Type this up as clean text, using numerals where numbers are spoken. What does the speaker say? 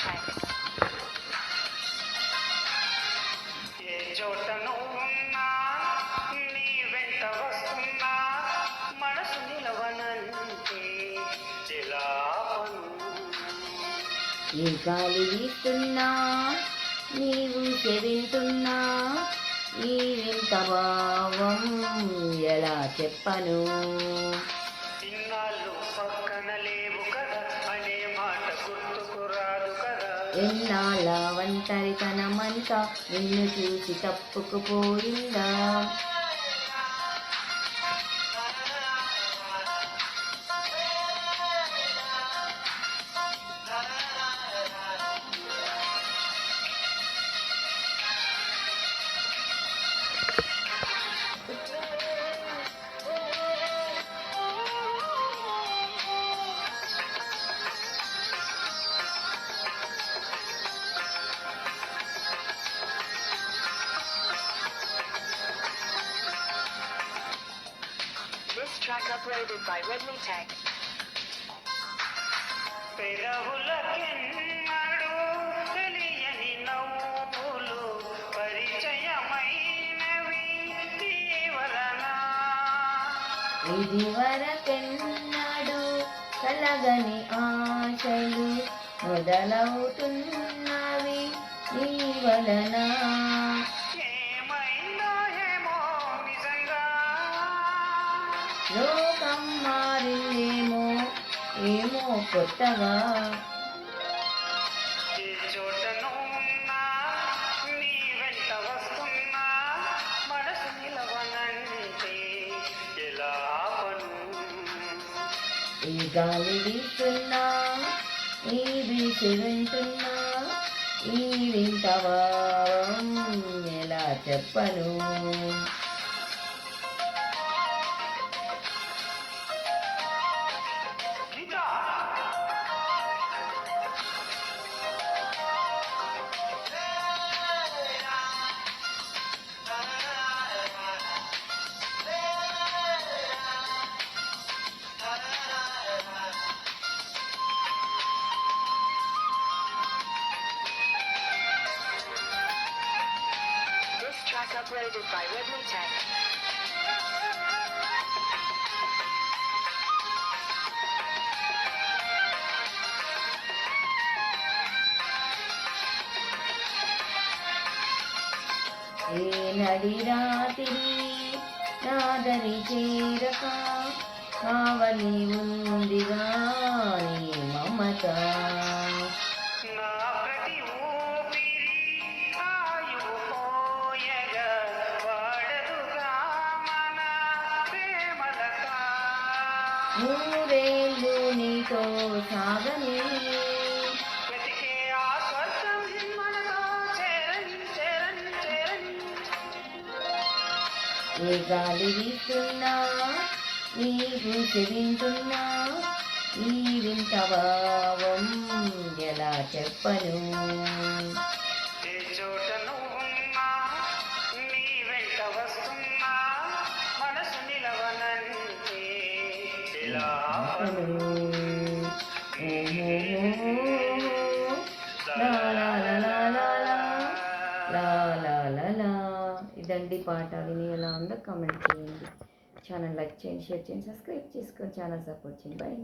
text. ఏ చోటను ఉన్నా నీ వెంట వస్తున్నా మనసు నిలవనంటే ఈ గాలి వీస్తున్నా నీవు చెవింటున్నా ఈ వింత భావం ఎలా చెప్పను. ఇన్నాళ్ళు పక్కన లేవు కదా అనే మాట గుర్తుకు రాదు కదా. ఎన్నాళ్ళ ఒంటరితనమంతా నిన్ను చూసి తప్పుకుపోయిందా. This track uploaded by Redmi Tech. పెదవులకెన్నడూ తెలియని నవ్వులు పరిచయమైనవి నీ వలన. ఇది వరకెన్నడు కలగని ఆశలు మొదలవుతున్నవి నీ వలన. ఏమైందో ఏమో నిజంగా లోకం మారిందేమో ఏమో కొత్తగా. ఏ చోటను ఉన్నా నీ వెంట వస్తున్నా మనసు నిలవనంటే ఎలా పను. ఈ గాలి వీస్తున్నా ఈ వీసి వింటున్నా ఈ వింత భావం ఎలా చెప్పను. Gita This track uploaded by Redmi Tech. ఏ నడి రాత్రి నాదరి చేరక కావలి ఉందిగా నీ మమత. నా ప్రతి ఊపిరి ఆయువు పోయగా వాడదుగా మన ప్రేమలత. నూరేళ్ళు నీతో సాగని వెతికే ఆ స్వర్గం మనతో చేరని చేరని చేరని. ఏ గాలి వీస్తున్నా నీకు చెవింటున్నా ఈ వింత భావం ఎలా చెప్పను. ఏ చోటను ఉన్నా నీ వెంట వస్తున్నా మనసు నిలవనంటే ఎలా పను. లా లా లా లా లా లా లా లా లా లా. ఇదండి పాట. విని ఎలా ఉందో కామెంట్ చేయండి. ఛానల్ లైక్ చేయండి, షేర్ చేయండి, సబ్స్క్రైబ్ చేసుకోండి, ఛానల్ సపోర్ట్ చేయండి. బాయ్.